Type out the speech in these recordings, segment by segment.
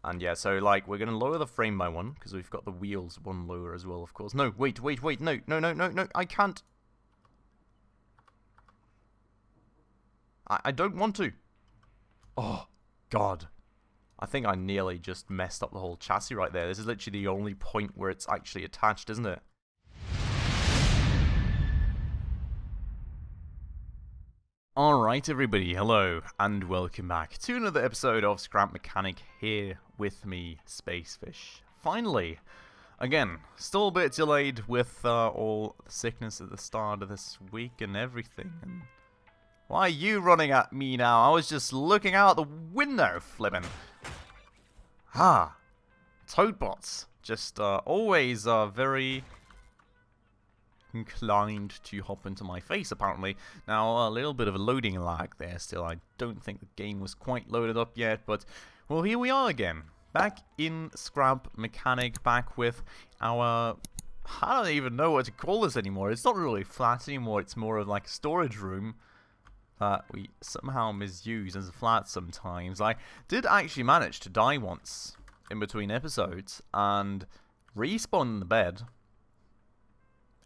And yeah, so like we're gonna lower the frame by 1 because we've got the wheels 1 lower as well, of course. No, wait, no, I can't. I don't want to. Oh, God. I think I nearly just messed up the whole chassis right there. This is literally the only point where it's actually attached, isn't it? Alright everybody, hello, and welcome back to another episode of Scrap Mechanic here with me, Spacefish. Finally, again, still a bit delayed with all the sickness at the start of this week and everything. And why are you running at me now? I was just looking out the window, flippin'. Toadbots. Just always very inclined to hop into my face, apparently. Now, a little bit of a loading lag there still. I don't think the game was quite loaded up yet, but, well, here we are again. Back in Scrap Mechanic, back with our... I don't even know what to call this anymore. It's not really flat anymore. It's more of like a storage room that we somehow misuse as a flat sometimes. I did actually manage to die once in between episodes and respawn in the bed.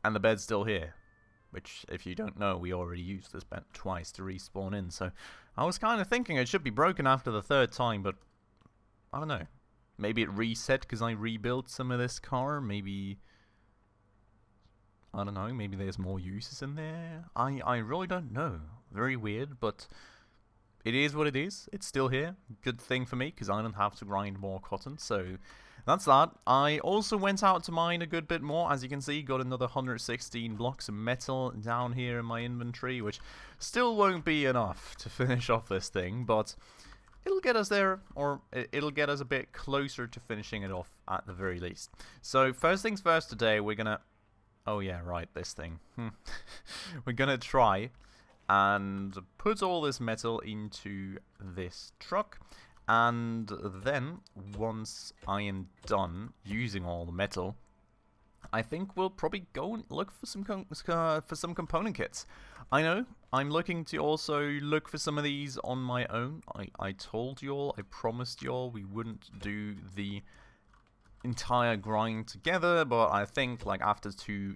And the bed's still here, which, if you don't know, we already used this bed twice to respawn in, so I was kind of thinking it should be broken after the 3rd time, but I don't know. Maybe it reset because I rebuilt some of this car, maybe... I don't know, maybe there's more uses in there? I really don't know. Very weird, but it is what it is. It's still here. Good thing for me, because I don't have to grind more cotton, so... That's that. I also went out to mine a good bit more. As you can see, got another 116 blocks of metal down here in my inventory, which still won't be enough to finish off this thing, but it'll get us there, or it'll get us a bit closer to finishing it off at the very least. So first things first today, we're gonna... Oh yeah, right, this thing. We're gonna try and put all this metal into this truck. And then, once I am done using all the metal, I think we'll probably go and look for some component kits. I know, I'm looking to also look for some of these on my own. I told you all, I promised you all we wouldn't do the entire grind together, but I think, like, after 2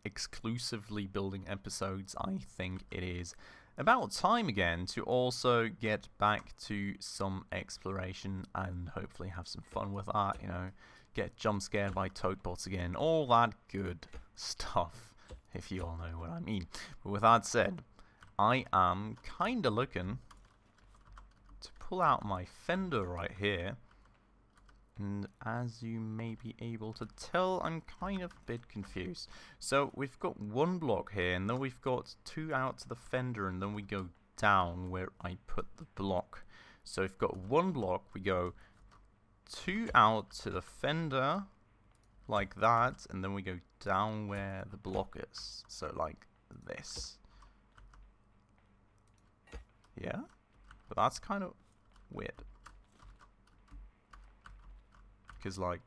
exclusively building episodes, I think it is about time again to also get back to some exploration and hopefully have some fun with that, you know, get jump scared by toadbots again, all that good stuff, if you all know what I mean. But with that said, I am kinda looking to pull out my fender right here, and as you may be able to tell, I'm kind of a bit confused. So we've got 1 block here, and then we've got 2 out to the fender, and then we go down where I put the block. So we've got 1 block, we go 2 out to the fender, like that, and then we go down where the block is. So like this. Yeah? But that's kind of weird. Because, like,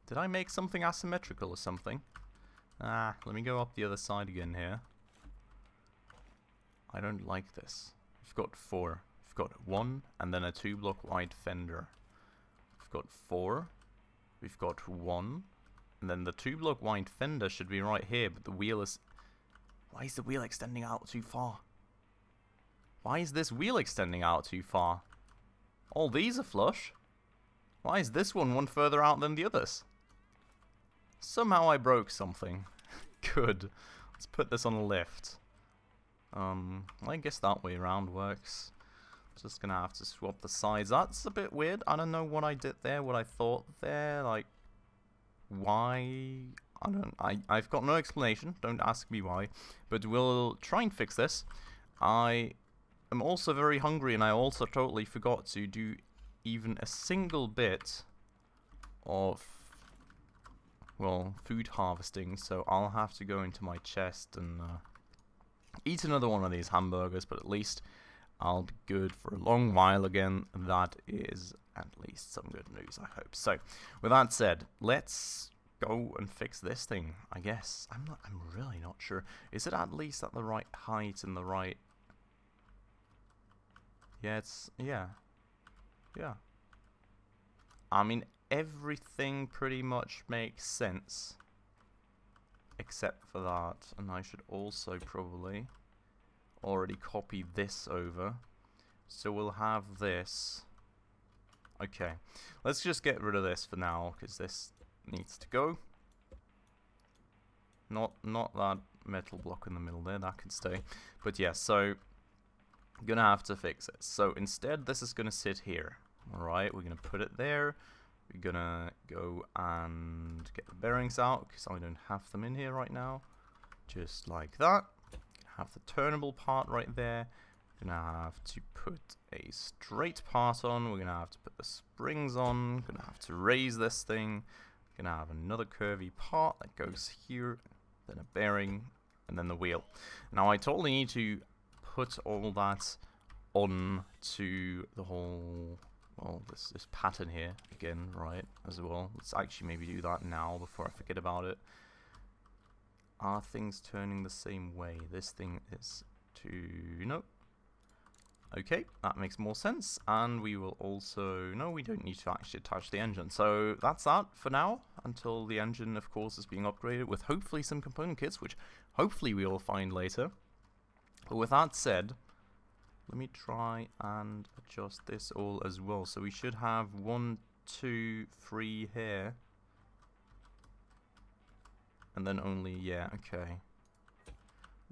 did I make something asymmetrical or something? Let me go up the other side again here. I don't like this. We've got 4. We've got 1, and then a 2 block wide fender. We've got 4. We've got 1, and then the 2 block wide fender should be right here, but the wheel is... Why is the wheel extending out too far? Why is this wheel extending out too far? All these are flush. Why is this one further out than the others? Somehow I broke something. Good. Let's put this on a lift. I guess that way around works. Just gonna have to swap the sides. That's a bit weird. I don't know what I did there, what I thought there. Like, why? I've got no explanation. Don't ask me why. But we'll try and fix this. I am also very hungry, and I also totally forgot to do even a single bit of, well, food harvesting, so I'll have to go into my chest and eat another one of these hamburgers, but at least I'll be good for a long while again. That is at least some good news, I hope. So, with that said, let's go and fix this thing, I guess. I'm really not sure. Is it at least at the right height and the right... Yeah, it's... Yeah. Yeah. I mean, everything pretty much makes sense. Except for that. And I should also probably already copy this over. So we'll have this. Okay. Let's just get rid of this for now, because this needs to go. Not that metal block in the middle there, that can stay. But yeah, so I'm gonna have to fix it. So instead, this is gonna sit here. Alright, we're gonna put it there. We're gonna go and get the bearings out, because I don't have them in here right now. Just like that. Have the turnable part right there. We're gonna have to put a straight part on. We're gonna have to put the springs on. Gonna have to raise this thing. Gonna have another curvy part that goes here. Then a bearing, and then the wheel. Now I totally need to put all that on to the whole, well, this pattern here again, right, as well. Let's actually maybe do that now before I forget about it. Are things turning the same way? This thing is to, no. Okay, that makes more sense. And we will also, no, we don't need to actually attach the engine. So that's that for now, until the engine, of course, is being upgraded with hopefully some component kits, which hopefully we will find later. But with that said, let me try and adjust this all as well. So we should have 1, 2, 3 here. And then only, yeah, okay.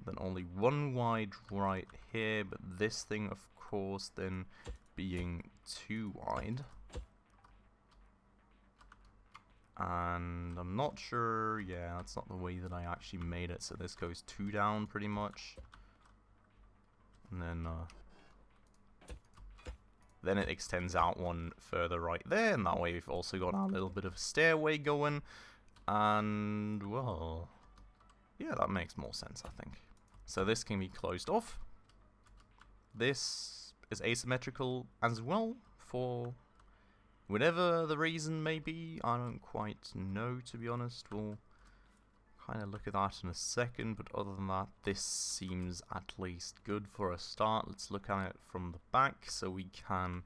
Then only one wide right here, but this thing, of course, then being 2 wide. And I'm not sure, yeah, that's not the way that I actually made it. So this goes 2 down pretty much. And then it extends out 1 further right there, and that way we've also got our little bit of a stairway going. And, well, yeah, that makes more sense, I think. So this can be closed off. This is asymmetrical as well, for whatever the reason may be. I don't quite know, to be honest. We'll kind of look at that in a second, but other than that, this seems at least good for a start. Let's look at it from the back, so we can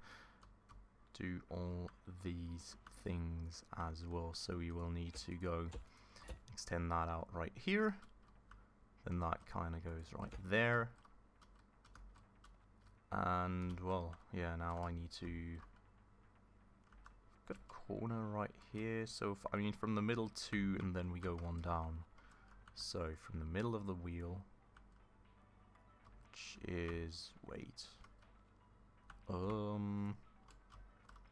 do all these things as well. So we will need to go extend that out right here. Then that kind of goes right there. And, well, yeah, now I need to got a corner right here. So, if, I mean, from the middle 2, and then we go 1 down. So, from the middle of the wheel, which is, wait.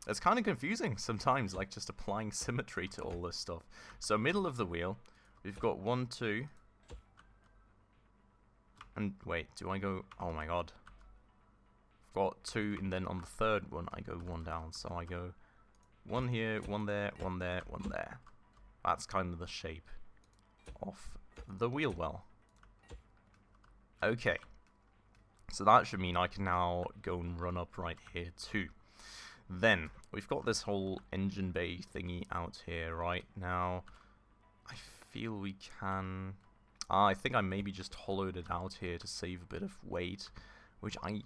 It's kind of confusing sometimes, like just applying symmetry to all this stuff. So, middle of the wheel, we've got 1, 2. And wait, do I go? Oh my god. I've got 2, and then on the third one, I go 1 down. So I go 1 here, 1 there, 1 there, 1 there. That's kind of the shape of the wheel well. Okay. So that should mean I can now go and run up right here too. Then, we've got this whole engine bay thingy out here right now. I feel we can... I think I maybe just hollowed it out here to save a bit of weight, which I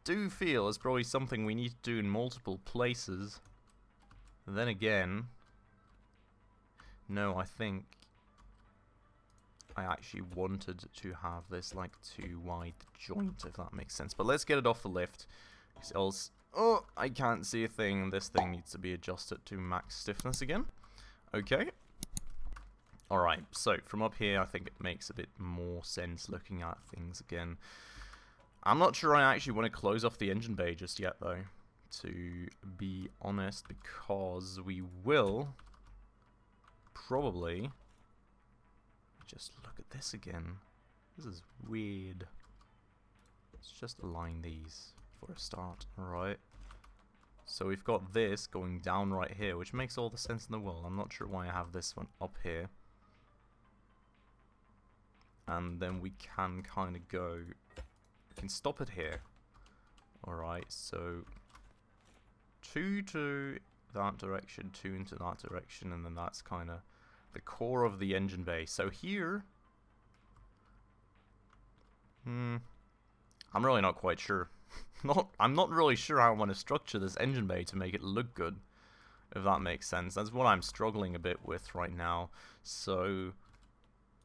do feel is probably something we need to do in multiple places. And then again, no, I think I actually wanted to have this like 2 wide joint, if that makes sense. But let's get it off the lift, because else, oh, I can't see a thing. This thing needs to be adjusted to max stiffness again. Okay. Alright, so from up here, I think it makes a bit more sense looking at things again. I'm not sure I actually want to close off the engine bay just yet, though, to be honest, because we will probably just look at this again. This is weird. Let's just align these for a start, alright? So we've got this going down right here, which makes all the sense in the world. I'm not sure why I have this one up here. And then we can kind of go, we can stop it here. Alright, so 2 to that direction, 2 into that direction, and then that's kind of the core of the engine bay. So here, I'm really not quite sure. I'm not really sure how I want to structure this engine bay to make it look good. if that makes sense. That's what I'm struggling a bit with right now. So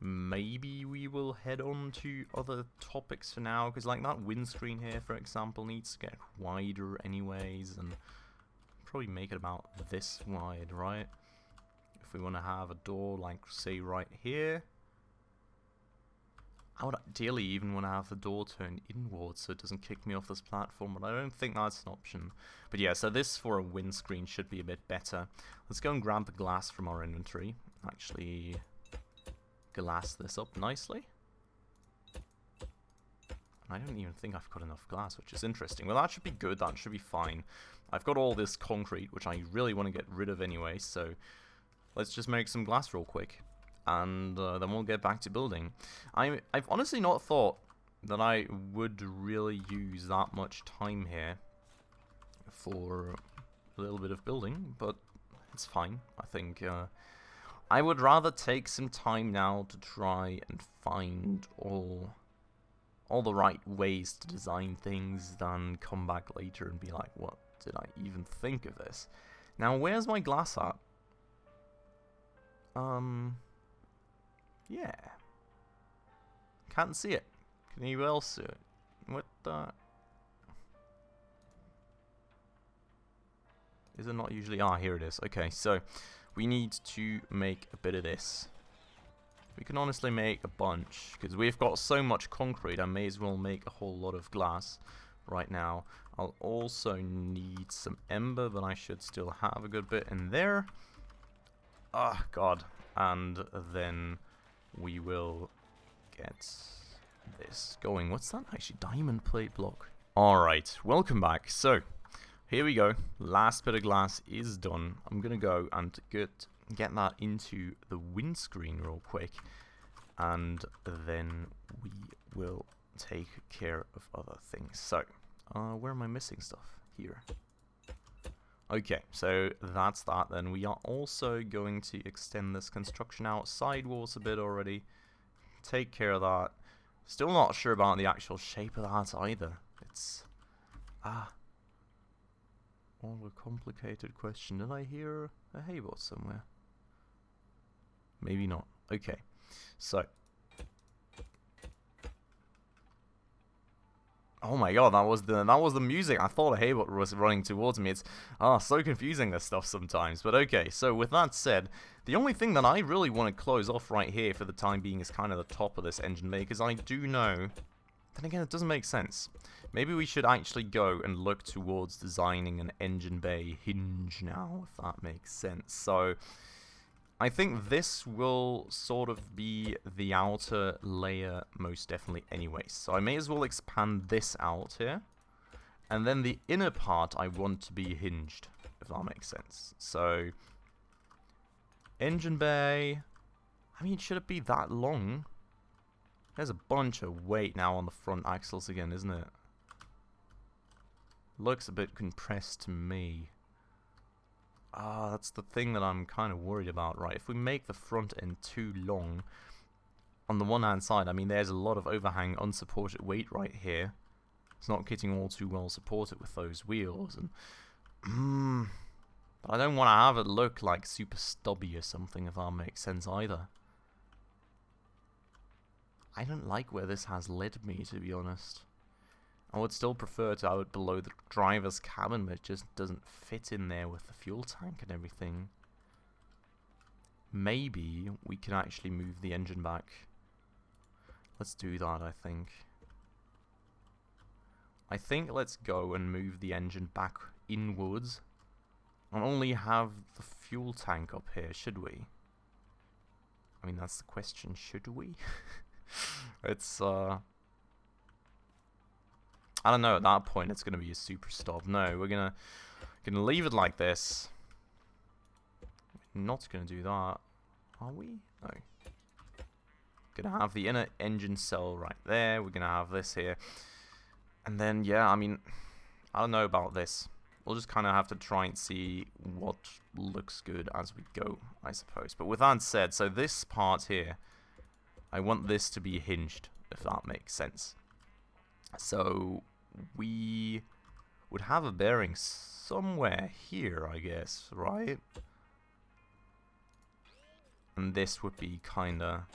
maybe we will head on to other topics for now, because like that windscreen here, for example, needs to get wider anyways, and probably make it about this wide, right? If we want to have a door like, say, right here, I would ideally even want to have the door turn inwards so it doesn't kick me off this platform, but I don't think that's an option. But yeah, so this for a windscreen should be a bit better. Let's go and grab the glass from our inventory. Actually, glass this up nicely. I don't even think I've got enough glass, which is interesting. Well, that should be good. That should be fine. I've got all this concrete, which I really want to get rid of anyway, so let's just make some glass real quick. And then we'll get back to building. I've honestly not thought that I would really use that much time here for a little bit of building, but it's fine. I think I would rather take some time now to try and find all the right ways to design things than come back later and be like, what did I even think of this? Now, where's my glass at? Yeah. Can't see it. Can anyone else see it? What the... Is it not usually... Ah, here it is. Okay, so we need to make a bit of this. We can honestly make a bunch, because we've got so much concrete, I may as well make a whole lot of glass right now. I'll also need some ember, but I should still have a good bit in there. Ah, God. And then we will get this going. What's that? Actually, diamond plate block. Alright, welcome back. So, here we go. Last bit of glass is done. I'm going to go and get that into the windscreen real quick. And then we will take care of other things. So, where am I missing stuff? Here. Okay, so that's that. Then we are also going to extend this construction out sidewalls a bit already. Take care of that. Still not sure about the actual shape of that either. It's all a complicated question. Did I hear a haybot somewhere? Maybe not. Okay, so. Oh my god, that was the music. I thought a haybot was running towards me. It's so confusing, this stuff sometimes. But okay, so with that said, the only thing that I really want to close off right here for the time being is kind of the top of this engine bay, because I do know, then again, it doesn't make sense. Maybe we should actually go and look towards designing an engine bay hinge now, if that makes sense. So I think this will sort of be the outer layer most definitely anyway. So I may as well expand this out here. And then the inner part I want to be hinged, if that makes sense. So engine bay, I mean, should it be that long? There's a bunch of weight now on the front axles again, isn't it? Looks a bit compressed to me. That's the thing that I'm kind of worried about, right? If we make the front end too long, on the one hand side, I mean, there's a lot of overhang, unsupported weight right here. It's not getting all too well supported with those wheels, and but I don't want to have it look like super stubby or something, if that makes sense either. I don't like where this has led me, to be honest. I would still prefer to have it below the driver's cabin, but it just doesn't fit in there with the fuel tank and everything. Maybe we can actually move the engine back. Let's do that, I think. I think let's go and move the engine back inwards. And only have the fuel tank up here, should we? I mean, that's the question, should we? It's, I don't know, at that point it's going to be a super stop. No, we're gonna leave it like this. We're not going to do that. Are we? No. Gonna have the inner engine cell right there. We're going to have this here. And then, yeah, I mean, I don't know about this. We'll just kind of have to try and see what looks good as we go, I suppose. But with that said, so this part here, I want this to be hinged, if that makes sense. So would have a bearing somewhere here, I guess, right? And this would be kinda...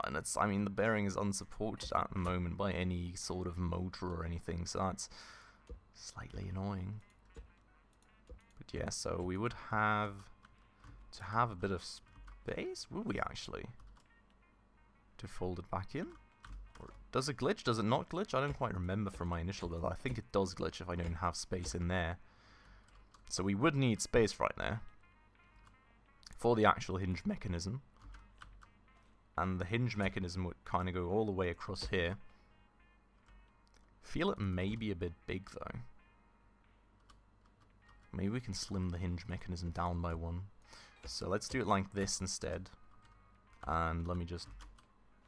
and it's, I mean, the bearing is unsupported at the moment by any sort of motor or anything, so that's slightly annoying. But yeah, so we would have to have a bit of space, would we actually? To fold it back in? Or does it glitch? Does it not glitch? I don't quite remember from my initial build. I think it does glitch if I don't have space in there. So we would need space right there for the actual hinge mechanism. And the hinge mechanism would kind of go all the way across here. Feel it may be a bit big though. Maybe we can slim the hinge mechanism down by 1. So let's do it like this instead. And let me just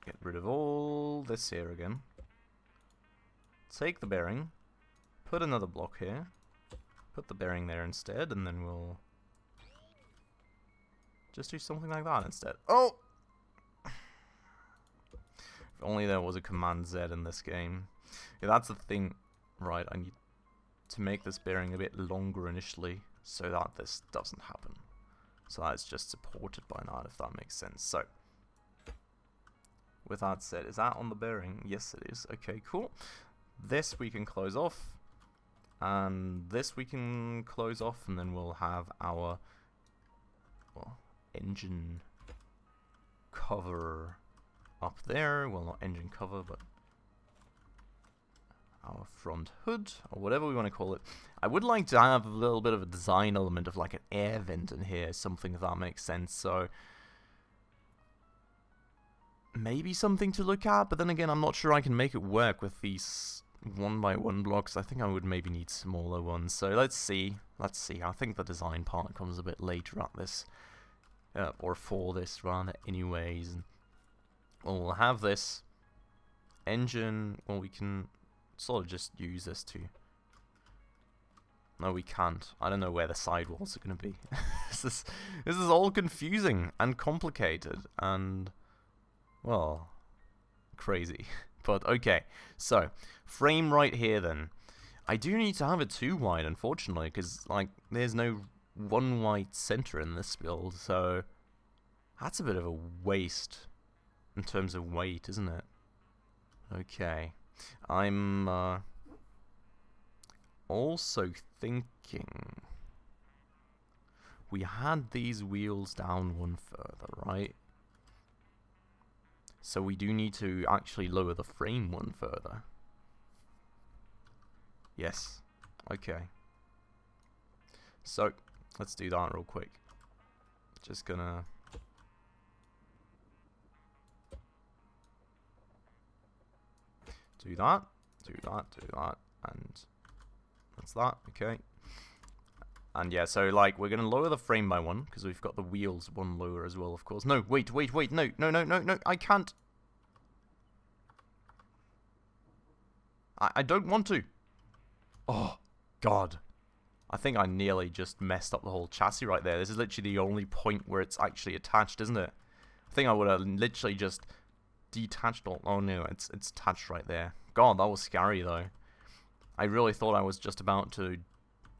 get rid of all this here again. Take the bearing. Put another block here. Put the bearing there instead. And then we'll just do something like that instead. Oh! If only there was a Command Z in this game. Yeah, that's the thing. Right, I need to make this bearing a bit longer initially so that this doesn't happen. So that's just supported by that, if that makes sense. So, with that said, is that on the bearing? Yes, it is. Okay, cool. This we can close off. And this we can close off, and then we'll have our engine cover up there. Well, not engine cover, but our front hood, or whatever we want to call it. I would like to have a little bit of a design element of like an air vent in here, something if that makes sense. So maybe something to look at, but then again, I'm not sure I can make it work with these 1x1 blocks. I think I would maybe need smaller ones. So let's see. Let's see. I think the design part comes a bit later at this, or for this rather, anyways. We'll have this engine. Well, we can sort of just use this to... No, we can't. I don't know where the sidewalls are going to be. This is all confusing and complicated and, well, crazy. But okay, so frame right here then. I do need to have it 2 wide, unfortunately, because like there's no 1 wide center in this build, so that's a bit of a waste in terms of weight, isn't it? Okay. I'm also thinking we had these wheels down 1 further, right? So we do need to actually lower the frame 1 further. Yes. Okay. So let's do that real quick. Just gonna do that, do that, do that, and that's that, okay. And yeah, so like, we're gonna lower the frame by 1, because we've got the wheels 1 lower as well, of course. No, wait, no, I can't. I don't want to. Oh, God. I think I nearly just messed up the whole chassis right there. This is literally the only point where it's actually attached, isn't it? I think I would have literally just detached all... Oh no, it's attached right there. God, that was scary though. I really thought I was just about to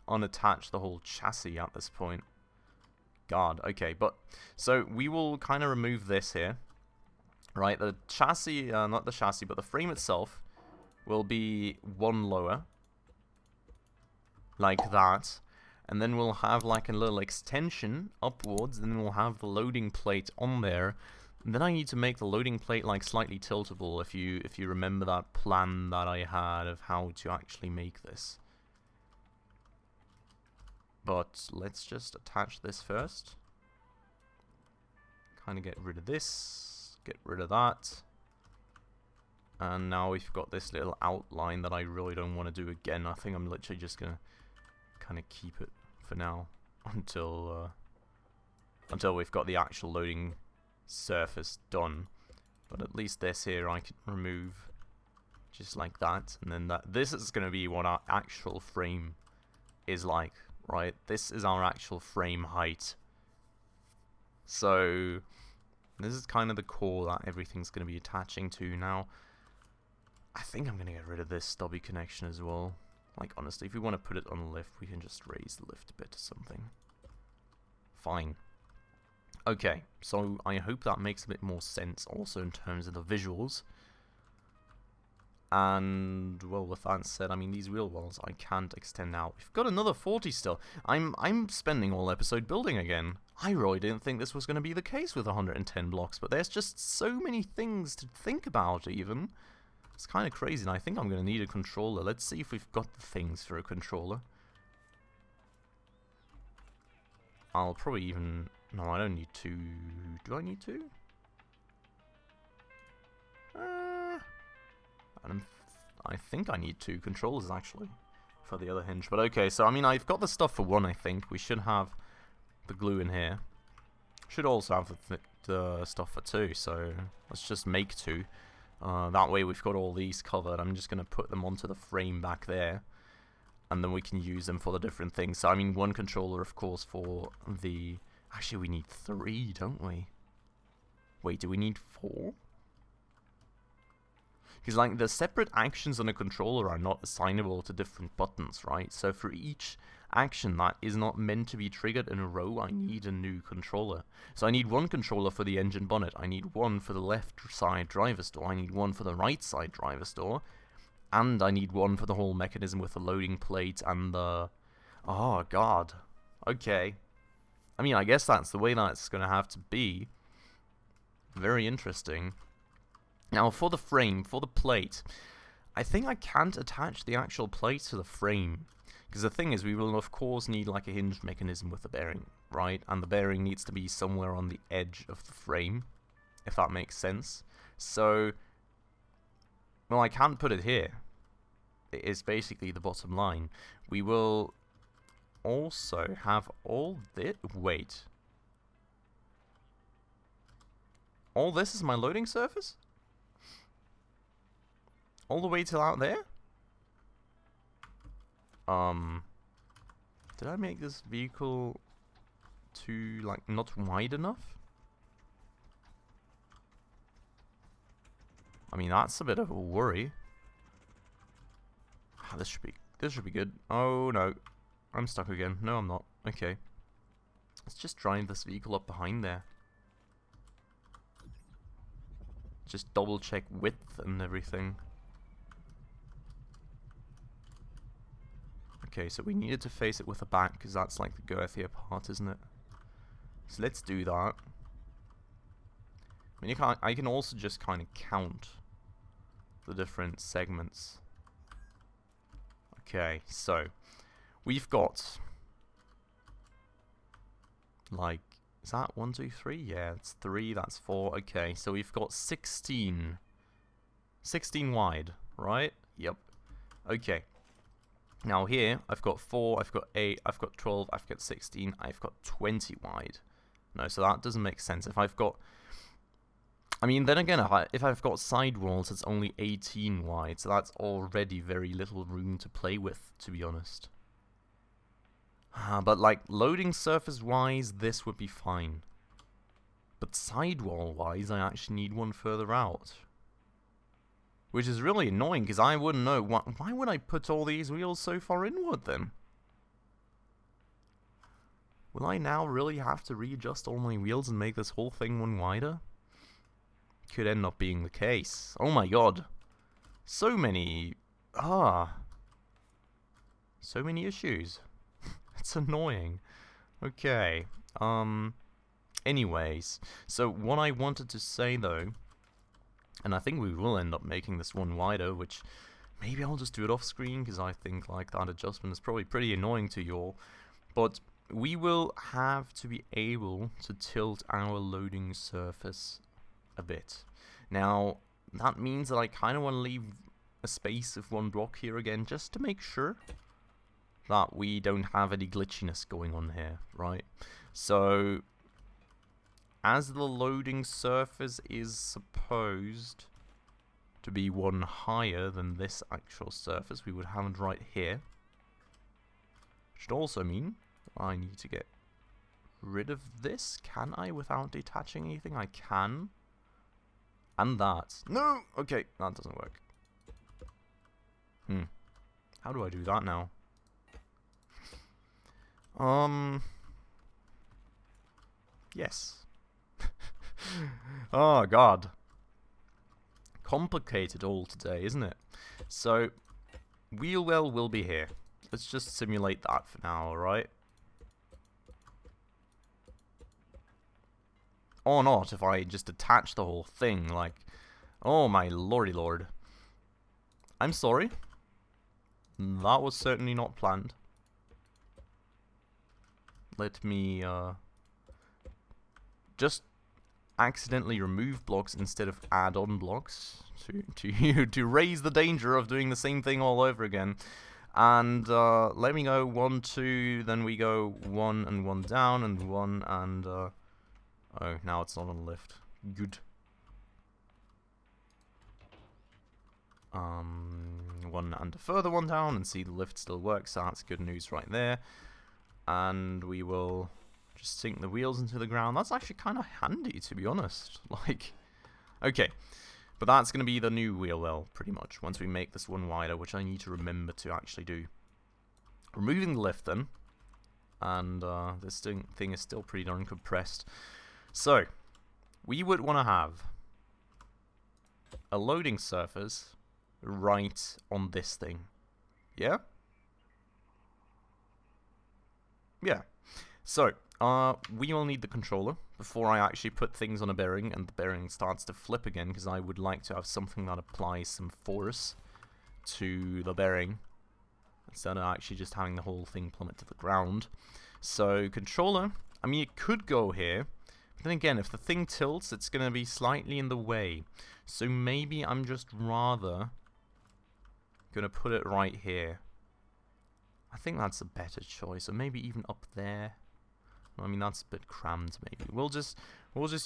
unattach the whole chassis at this point. God, okay, but... So, we will kind of remove this here. Right, the chassis, not the chassis, but the frame itself will be 1 lower. Like that. And then we'll have like a little extension upwards, and then we'll have the loading plate on there. And then I need to make the loading plate like slightly tiltable, if you remember that plan that I had of how to actually make this. But let's just attach this first. Kind of get rid of this, get rid of that. And now we've got this little outline that I really don't want to do again. I think I'm literally just going to kind of keep it for now until we've got the actual loading surface done. But at least this here I can remove just like that, and then this is going to be what our actual frame is like, right? This is our actual frame height. So this is kind of the core that everything's going to be attaching to now. I think I'm going to get rid of this stubby connection as well. Like, honestly, if we want to put it on the lift, we can just raise the lift a bit or something. Fine. Okay, so I hope that makes a bit more sense also in terms of the visuals. And, well, with that said, I mean, these wheel wells I can't extend out. We've got another 40 still. I'm spending all episode building again. I really didn't think this was going to be the case with 110 blocks, but there's just so many things to think about, even. It's kind of crazy, and I think I'm going to need a controller. Let's see if we've got the things for a controller. I'll probably even... No, I don't need two. Do I need two? I think I need two controllers, actually, for the other hinge. But okay, so, I mean, I've got the stuff for one, I think. We should have the glue in here. Should also have the stuff for two, so let's just make two. That way we've got all these covered. I'm just going to put them onto the frame back there. And then we can use them for the different things. So, I mean, one controller, of course, for the... Actually, we need 3, don't we? Wait, do we need 4? Because, like, the separate actions on a controller are not assignable to different buttons, right? So for each action that is not meant to be triggered in a row, I need a new controller. So I need one controller for the engine bonnet. I need one for the left side driver's door. I need one for the right side driver's door. And I need one for the whole mechanism with the loading plate and the... Oh, God. Okay. I mean, I guess that's the way that's going to have to be. Very interesting. Now, for the frame, for the plate, I think I can't attach the actual plate to the frame. Because the thing is, we will, of course, need like a hinge mechanism with the bearing, right? And the bearing needs to be somewhere on the edge of the frame, if that makes sense. So, well, I can't put it here. It is basically the bottom line. We will also have all this... Wait. All this is my loading surface? All the way till out there? Did I make this vehicle too, like, not wide enough? I mean, that's a bit of a worry. Ah, this should be good. Oh, no. I'm stuck again. No, I'm not. Okay. Let's just drive this vehicle up behind there. Just double check width and everything. Okay, so we needed to face it with the back, because that's like the girthier part, isn't it? So let's do that. I mean, I can also just kind of count the different segments. Okay, so we've got, like, is that 1, 2, 3? Yeah, it's 3, that's 4. Okay, so we've got 16 wide, right? Yep. Okay. Now here, I've got 4, I've got 8, I've got 12, I've got 16, I've got 20 wide. No, so that doesn't make sense. If I've got... I mean, then again, if I've got sidewalls, it's only 18 wide, so that's already very little room to play with, to be honest. But, like, loading surface-wise, this would be fine. But sidewall-wise, I actually need one further out. Which is really annoying, because I wouldn't know. Why would I put all these wheels so far inward, then? Will I now really have to readjust all my wheels and make this whole thing one wider? Could end up being the case. Oh my god. So many... So many issues. It's annoying. Okay. Anyways. So, what I wanted to say, though... And I think we will end up making this one wider, which maybe I'll just do it off screen, because I think like that adjustment is probably pretty annoying to you all. But we will have to be able to tilt our loading surface a bit. Now, that means that I kind of want to leave a space of 1 block here again, just to make sure that we don't have any glitchiness going on here, right? So... as the loading surface is supposed to be 1 higher than this actual surface, we would have it right here. Should also mean I need to get rid of this. Can I without detaching anything? I can. And that. No! Okay, that doesn't work. How do I do that now? Yes. Oh, God. Complicated all today, isn't it? So, wheel well will be here. Let's just simulate that for now, alright? Or not, if I just attach the whole thing, like... Oh my lordy lord. I'm sorry. That was certainly not planned. Let me, just accidentally remove blocks instead of add on blocks to raise the danger of doing the same thing all over again. And let me go 1, 2, then we go 1 and 1 down and 1 and oh, now it's not on the lift. Good. 1 and a further 1 down, and see the lift still works, so that's good news right there. And we will just sink the wheels into the ground. That's actually kind of handy, to be honest. Like, okay. But that's going to be the new wheel well, pretty much, once we make this one wider, which I need to remember to actually do. Removing the lift, then. And this thing is still pretty darn compressed. So, we would want to have a loading surface right on this thing. Yeah? Yeah. So, we will need the controller before I actually put things on a bearing and the bearing starts to flip again, because I would like to have something that applies some force to the bearing instead of actually just having the whole thing plummet to the ground. So, controller, I mean, it could go here, but then again, if the thing tilts, it's going to be slightly in the way. So maybe I'm just rather going to put it right here. I think that's a better choice, or maybe even up there. I mean, that's a bit crammed, maybe. We'll just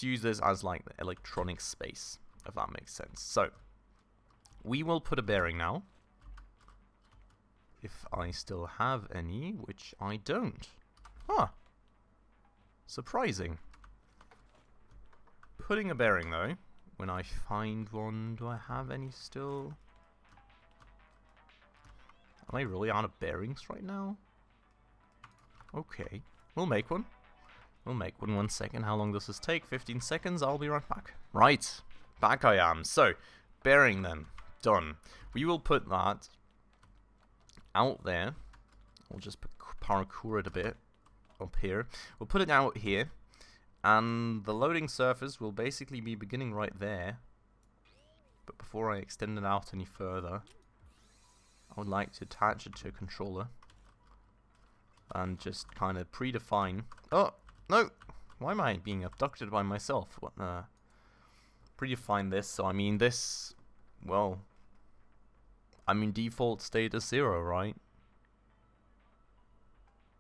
use this as like the electronic space, if that makes sense. So, we will put a bearing now. If I still have any, which I don't. Huh. Surprising. Putting a bearing, though. When I find one, do I have any still? Am I really out of bearings right now? Okay. We'll make one. We'll make one. 1 second. How long does this take? 15 seconds. I'll be right back. Right. Back I am. So, bearing then. Done. We will put that out there. We'll just parkour it a bit up here. We'll put it out here. And the loading surface will basically be beginning right there. But before I extend it out any further, I would like to attach it to a controller. And just kind of predefine... Oh, no! Why am I being abducted by myself? What the... Predefine this, so I mean this... Well... I mean default state is 0, right?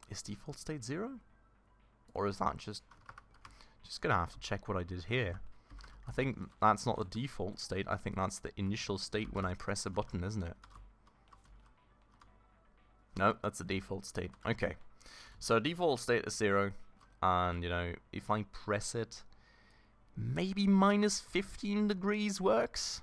Is default state 0? Or is that just... Just gonna have to check what I did here. I think that's not the default state, I think that's the initial state when I press a button, isn't it? No, that's the default state. Okay. So default state is 0. And, you know, if I press it, maybe minus 15 degrees works?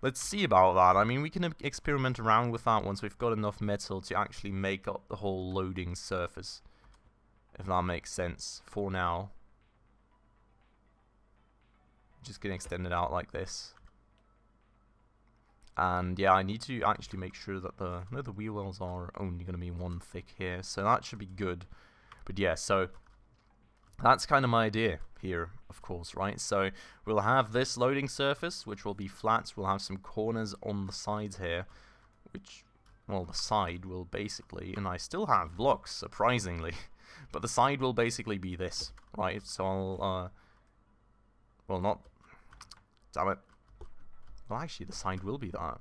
Let's see about that. I mean, we can experiment around with that once we've got enough metal to actually make up the whole loading surface. If that makes sense. For now. Just gonna extend it out like this. And yeah, I need to actually make sure that the wheel wells are only going to be 1 thick here, so that should be good. But yeah, so that's kind of my idea here, of course, right? So we'll have this loading surface, which will be flat. We'll have some corners on the sides here, which, well, the side will basically, and I still have blocks, surprisingly, but the side will basically be this, right? So I'll, well, not, damn it. Well, actually, the side will be that,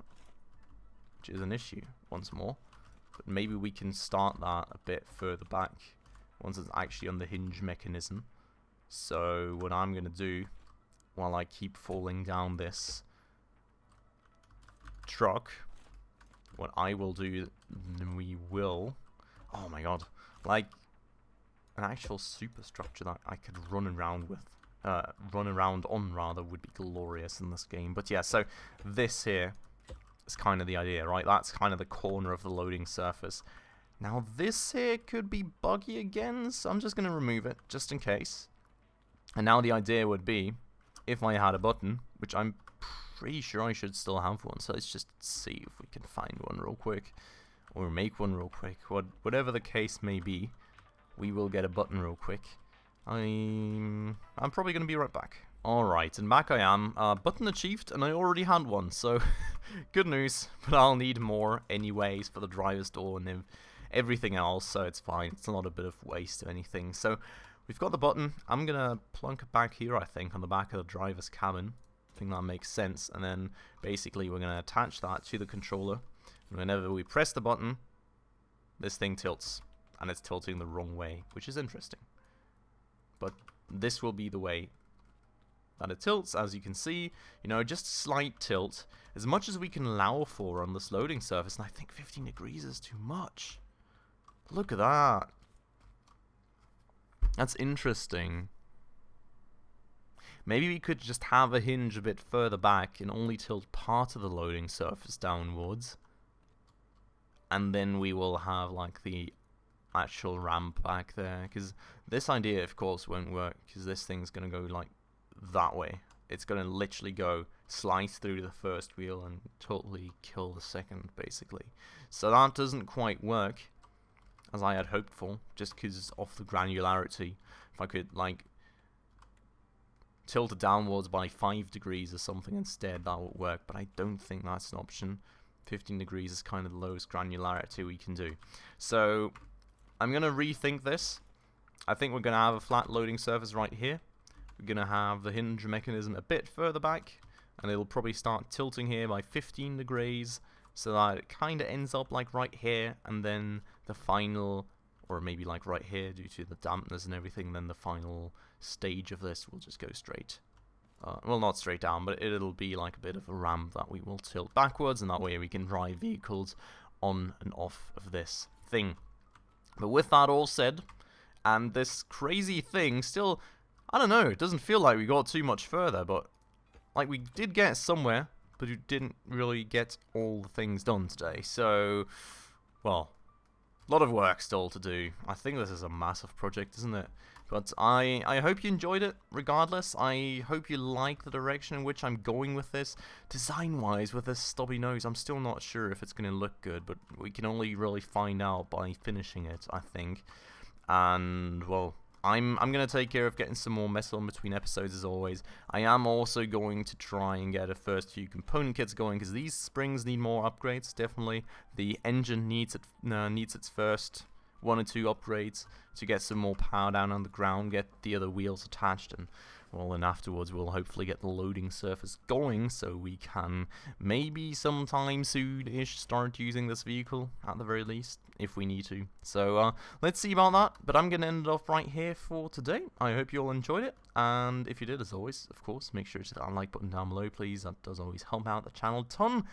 which is an issue, once more. But maybe we can start that a bit further back, once it's actually on the hinge mechanism. So, what I'm going to do, while I keep falling down this truck, what I will do, we will... Oh my god. Like, an actual superstructure that I could run around with. Run around on rather would be glorious in this game. But yeah, so this here It's kind of the idea, right? That's kind of the corner of the loading surface. Now this here could be buggy again, so I'm just going to remove it, just in case. And now the idea would be, if I had a button, which I'm pretty sure I should still have one, so let's just see if we can find one real quick, or make one real quick. Whatever the case may be, we will get a button real quick. I'm probably going to be right back. Alright, and back I am. Button achieved, and I already had one, so good news, but I'll need more anyways for the driver's door and everything else, so it's fine. It's not a bit of waste or anything. So we've got the button. I'm gonna plunk it back here, I think, on the back of the driver's cabin. I think that makes sense. And then basically we're gonna attach that to the controller. And whenever we press the button, this thing tilts, and it's tilting the wrong way, which is interesting. But this will be the way that it tilts, as you can see. You know, just slight tilt, as much as we can allow for on this loading surface. And I think 15 degrees is too much. Look at that. That's interesting. Maybe we could just have a hinge a bit further back and only tilt part of the loading surface downwards. And then we will have like the actual ramp back there. Because this idea, of course, won't work. Because this thing's going to go like that way. It's going to literally go slice through the first wheel and totally kill the second, basically. So that doesn't quite work as I had hoped for, just because of the granularity. If I could like tilt it downwards by 5 degrees or something instead, that would work, but I don't think that's an option. 15 degrees is kind of the lowest granularity we can do. So I'm going to rethink this. I think we're going to have a flat loading surface right here. We're going to have the hinge mechanism a bit further back, and it'll probably start tilting here by 15 degrees, so that it kind of ends up like right here, and then the final, or maybe like right here due to the dampness and everything, then the final stage of this will just go straight. Well, not straight down, but it'll be like a bit of a ramp that we will tilt backwards, and that way we can drive vehicles on and off of this thing. But with that all said, and this crazy thing still, I don't know, it doesn't feel like we got too much further, but like we did get somewhere, but we didn't really get all the things done today. So, well, a lot of work still to do. I think this is a massive project, isn't it? But I hope you enjoyed it, regardless. I hope you like the direction in which I'm going with this. Design-wise, with this stubby nose, I'm still not sure if it's going to look good, but we can only really find out by finishing it, I think. And, well, I'm going to take care of getting some more metal in between episodes, as always. I am also going to try and get a first few component kits going, because these springs need more upgrades, definitely. The engine needs its first 1 or 2 upgrades to get some more power down on the ground, get the other wheels attached, and well, then afterwards we'll hopefully get the loading surface going, so we can maybe sometime soon-ish start using this vehicle, at the very least, if we need to. So let's see about that, but I'm going to end it off right here for today. I hope you all enjoyed it, and if you did, as always, of course, make sure to hit that like button down below, please. That does always help out the channel a ton.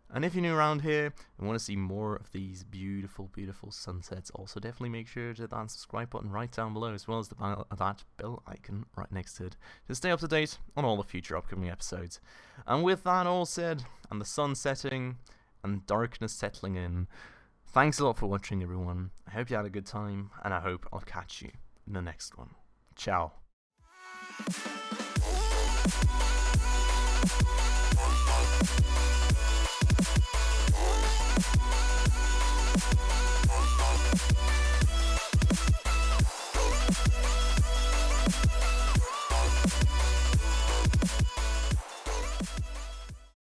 And if you're new around here and want to see more of these beautiful, beautiful sunsets, also definitely make sure to hit that subscribe button right down below, as well as that bell icon right next to it, to stay up to date on all the future upcoming episodes. And with that all said, and the sun setting and darkness settling in, thanks a lot for watching, everyone. I hope you had a good time, and I hope I'll catch you in the next one. Ciao.